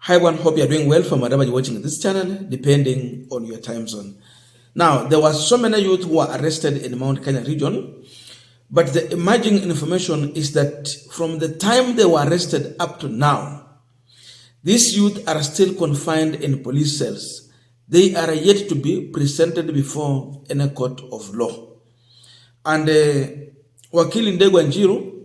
Hi everyone, hope you're doing well from wherever you're watching this channel, depending on your time zone. Now, there was so many youth who were arrested in Mount Kenya region, but the emerging information is that from the time they were arrested up to now, these youth are still confined in police cells. They are yet to be presented before any court of law. And Wakili Ndegwa and Njiru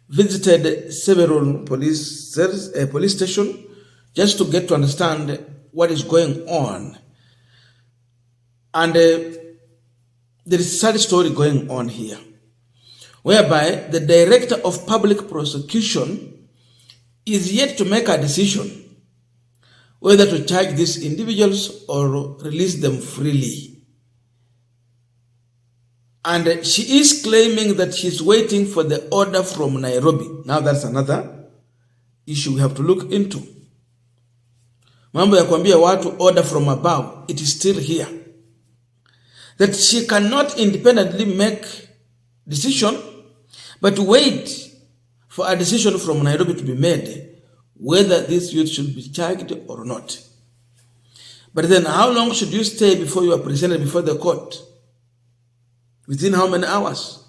visited several police cells, police stations, just to get to understand what is going on. And there is a sad story going on here, whereby the director of public prosecution is yet to make a decision whether to charge these individuals or release them freely. And she is claiming that she's waiting for the order from Nairobi. Now that's another issue we have to look into. Mambo ya kuambia watu order from above, it is still here. That she cannot independently make decision, but wait for a decision from Nairobi to be made, whether this youth should be charged or not. But then how long should you stay before you are presented before the court? Within how many hours?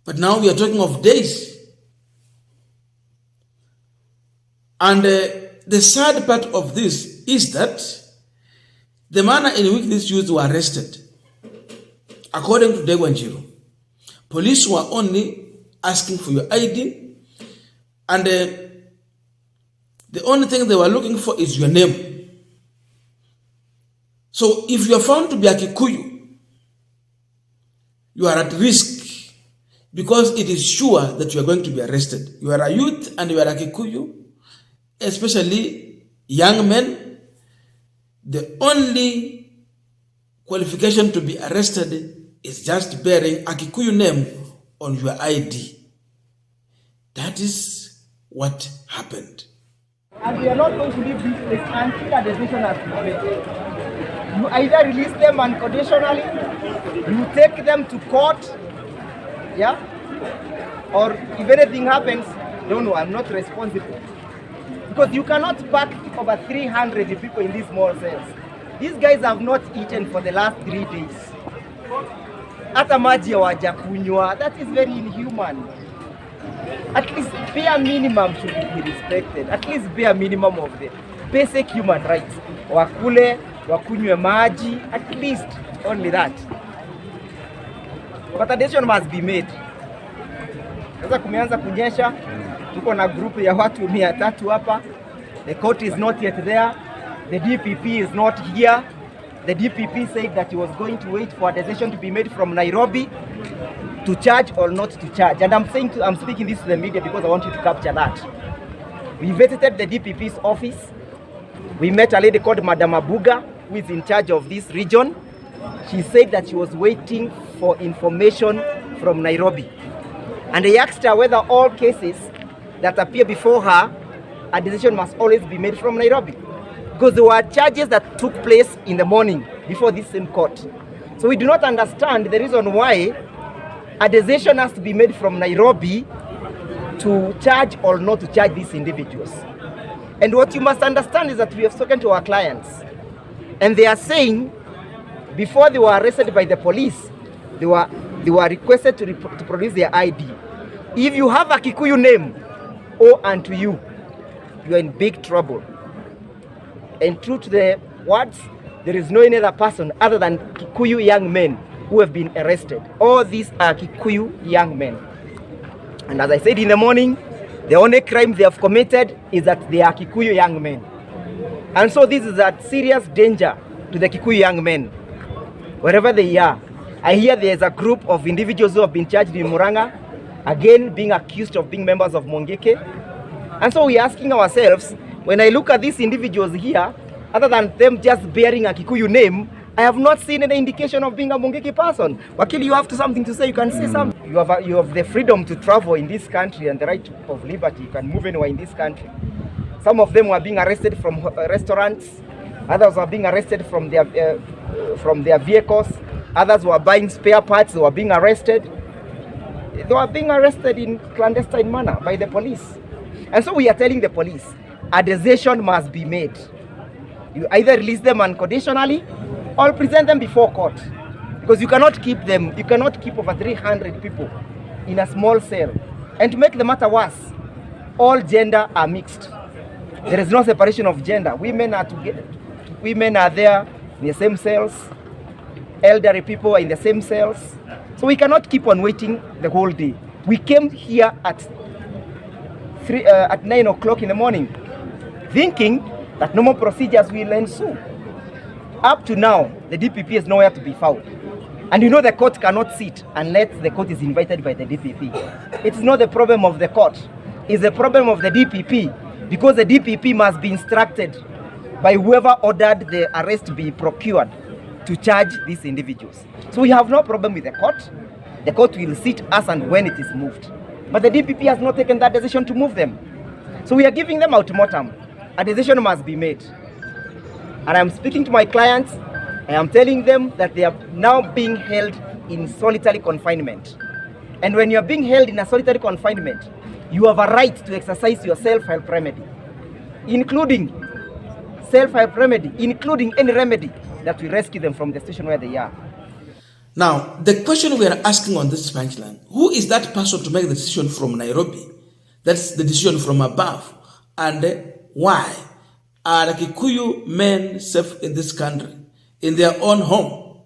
But now we are talking of days. And the sad part of this is that the manner in which these youths were arrested, according to Ndegwa and Njiru, police were only asking for your ID, and the only thing they were looking for is your name. So if you are found to be a Kikuyu, you are at risk because it is sure that you are going to be arrested. You are a youth and you are a Kikuyu, especially young men. The only qualification to be arrested is just bearing a Kikuyu name on your ID. That is what happened. And we are not going to leave this place until a decision has been made. You either release them unconditionally, you take them to court, yeah? Or if anything happens, no, I'm not responsible. Because you cannot pack over 300 people in these small cells. These guys have not eaten for the last 3 days. Hata maji hawajakunywa. That is very inhuman. At least bare minimum should be respected. At least bare minimum of the basic human rights. Wakule, wakunywe maji, at least only that. But a decision must be made. Sasa kumeanza kunyesha. Tuko na group ya watu 300 hapa. The court is not yet there. The DPP is not here. The DPP said that he was going to wait for a decision to be made from Nairobi to charge or not to charge. And I'm speaking this to the media because I want you to capture that. We visited the DPP's office. We met a lady called Madam Abuga, who is in charge of this region. She said that she was waiting for information from Nairobi. And they asked her whether all cases that appear before her, a decision must always be made from Nairobi. Because there were charges that took place in the morning before this same court. So we do not understand the reason why a decision has to be made from Nairobi to charge or not to charge these individuals. And what you must understand is that we have spoken to our clients, and they are saying before they were arrested by the police, they were requested to produce their ID. If you have a Kikuyu name, unto you, you are in big trouble. And true to the words, there is no any other person other than Kikuyu young men who have been arrested. All these are Kikuyu young men. And as I said in the morning, the only crime they have committed is that they are Kikuyu young men. And so this is a serious danger to the Kikuyu young men, wherever they are. I hear there is a group of individuals who have been charged in Muranga, again being accused of being members of Mongeke. And so we're asking ourselves, when I look at these individuals here, other than them just bearing a Kikuyu name, I have not seen any indication of being a Mongeke person. Wakili, you have something to say, you can say something. You have the freedom to travel in this country and the right of liberty. You can move anywhere in this country. Some of them were being arrested from restaurants. Others were being arrested from their vehicles. Others were buying spare parts. They were being arrested. They were being arrested in clandestine manner by the police. And so we are telling the police, a decision must be made. You either release them unconditionally or present them before court. Because you cannot keep them, you cannot keep over 300 people in a small cell. And to make the matter worse, all gender are mixed. There is no separation of gender. Women are there in the same cells. Elderly people are in the same cells. So we cannot keep on waiting the whole day. We came here at 9 o'clock in the morning, thinking that normal procedures will ensue. Up to now, the DPP is nowhere to be found. And you know the court cannot sit unless the court is invited by the DPP. It's not the problem of the court. It's the problem of the DPP, because the DPP must be instructed by whoever ordered the arrest be procured to charge these individuals. So we have no problem with the court. The court will sit as and when it is moved. But the DPP has not taken that decision to move them. So we are giving them ultimatum. A decision must be made. And I'm speaking to my clients. I am telling them that they are now being held in solitary confinement. And when you are being held in a solitary confinement, you have a right to exercise your self-help remedy, including self-help remedy, including any remedy that will rescue them from the situation where they are. Now, the question we are asking on this punchline, who is that person to make the decision from Nairobi? That's the decision from above. And why are Kikuyu men safe in this country, in their own home?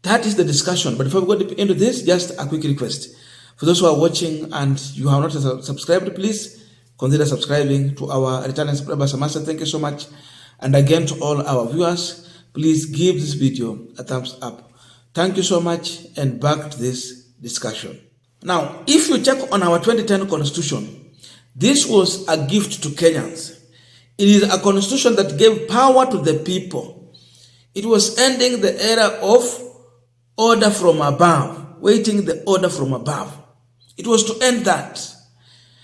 That is the discussion. But before we go deep into this, just a quick request. For those who are watching and you have not subscribed, please consider subscribing to our returning subscribers. Thank you so much. And again, to all our viewers, please give this video a thumbs up. Thank you so much, and back to this discussion. Now, if you check on our 2010 constitution, this was a gift to Kenyans. It is a constitution that gave power to the people. It was ending the era of order from above, waiting the order from above. It was to end that.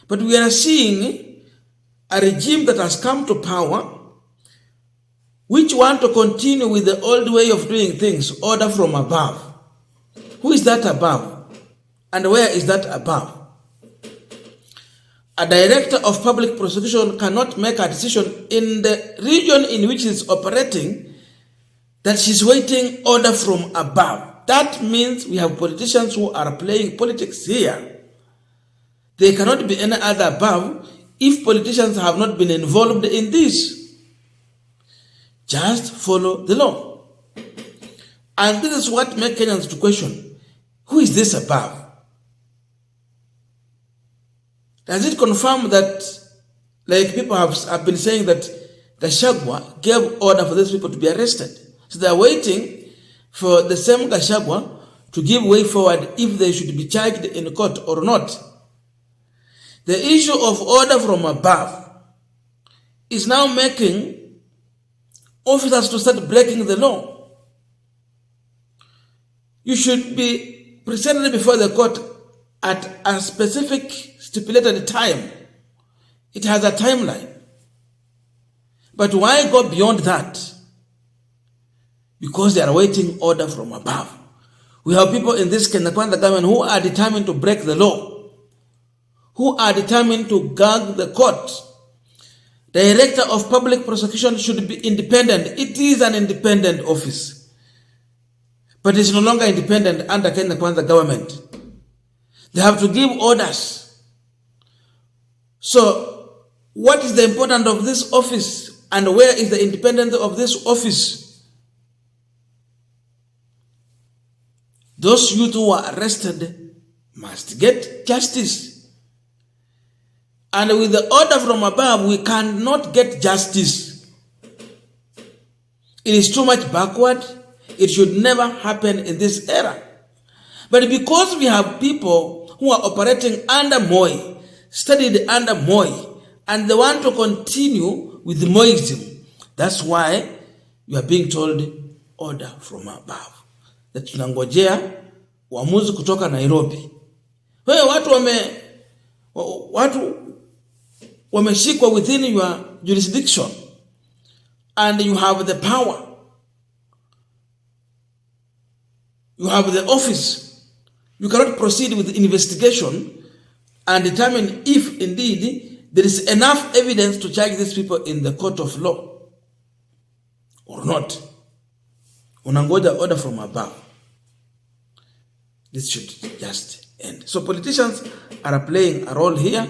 But we are seeing a regime that has come to power which want to continue with the old way of doing things, order from above. Who is that above? And where is that above? A director of public prosecution cannot make a decision in the region in which he's operating that she's waiting order from above. That means we have politicians who are playing politics here. They cannot be any other above if politicians have not been involved in this. Just follow the law. And this is what makes Kenyans to question, who is this above? Does it confirm that, like people have been saying, that Gachagwa gave order for these people to be arrested? So they are waiting for the same Gachagwa to give way forward if they should be charged in court or not. The issue of order from above is now making officers to start breaking the law. You should be presented before the court at a specific stipulated time. It has a timeline. But why go beyond that? Because they are waiting order from above. We have people in this Kenya government who are determined to break the law, who are determined to gag the court. Director of Public Prosecution should be independent. It is an independent office, but it's no longer independent under Kenya government. They have to give orders. So, what is the importance of this office, and where is the independence of this office? Those youth who are arrested must get justice. And with the order from above, we cannot get justice. It is too much backward. It should never happen in this era. But because we have people who are operating under Moi, studied under Moi, and they want to continue with Moism, that's why you are being told order from above. That tunangojea uamuzi kutoka Nairobi. Wewe watu wameshikwa within your jurisdiction, and you have the power, you have the office. You cannot proceed with the investigation and determine if indeed there is enough evidence to charge these people in the court of law or not. Unangoja order from above. This should just end. So politicians are playing a role here,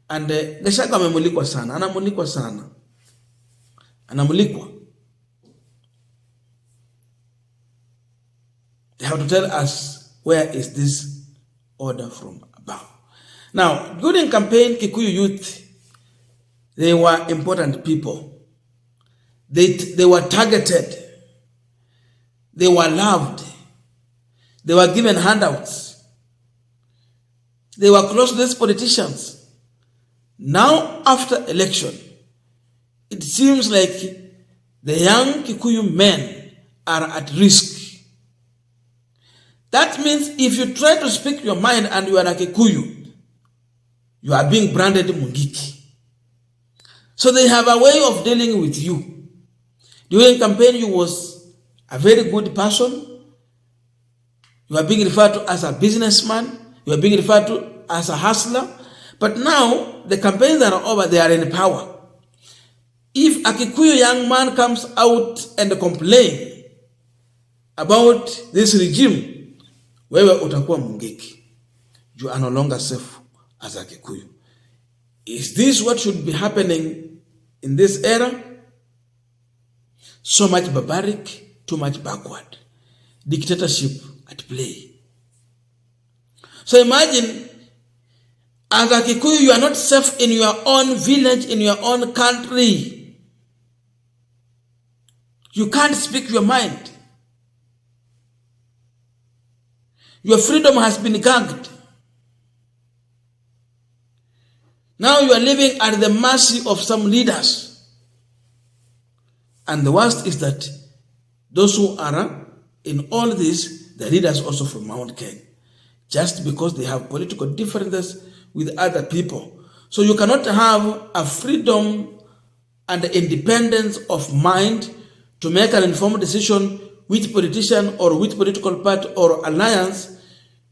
and Gachagwa amemulikwa sana, anamulikwa sana, anamulikwa. They have to tell us, where is this order from above? Now, during campaign, Kikuyu youth, they were important people. They were targeted. They were loved. They were given handouts. They were close to these politicians. Now, after election, it seems like the young Kikuyu men are at risk. That means if you try to speak your mind and you are a Kikuyu, you are being branded Mungiki. So they have a way of dealing with you. During campaign, you was a very good person. You are being referred to as a businessman. You are being referred to as a hustler. But now, the campaigns are over, they are in power. If a Kikuyu young man comes out and complain about this regime, wewe utakuwa Mungiki. You are no longer safe as a Kikuyu. Is this what should be happening in this era? So much barbaric, too much backward. Dictatorship at play. So imagine, as a Kikuyu, you are not safe in your own village, in your own country. You can't speak your mind. Your freedom has been gagged. Now you are living at the mercy of some leaders. And the worst is that those who are in all this, the leaders also from Mount Kenya, just because they have political differences with other people. So you cannot have a freedom and independence of mind to make an informed decision which politician or which political party or alliance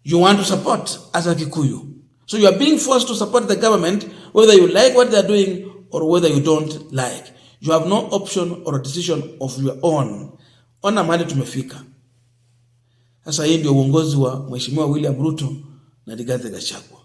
you want to support as a Kikuyu. So you are being forced to support the government whether you like what they are doing or whether you don't like. You have no option or a decision of your own. Ona mahali tumefika. Sasa hii ndio uongozi wa Mheshimiwa William Ruto na Rigathi Gachagwa.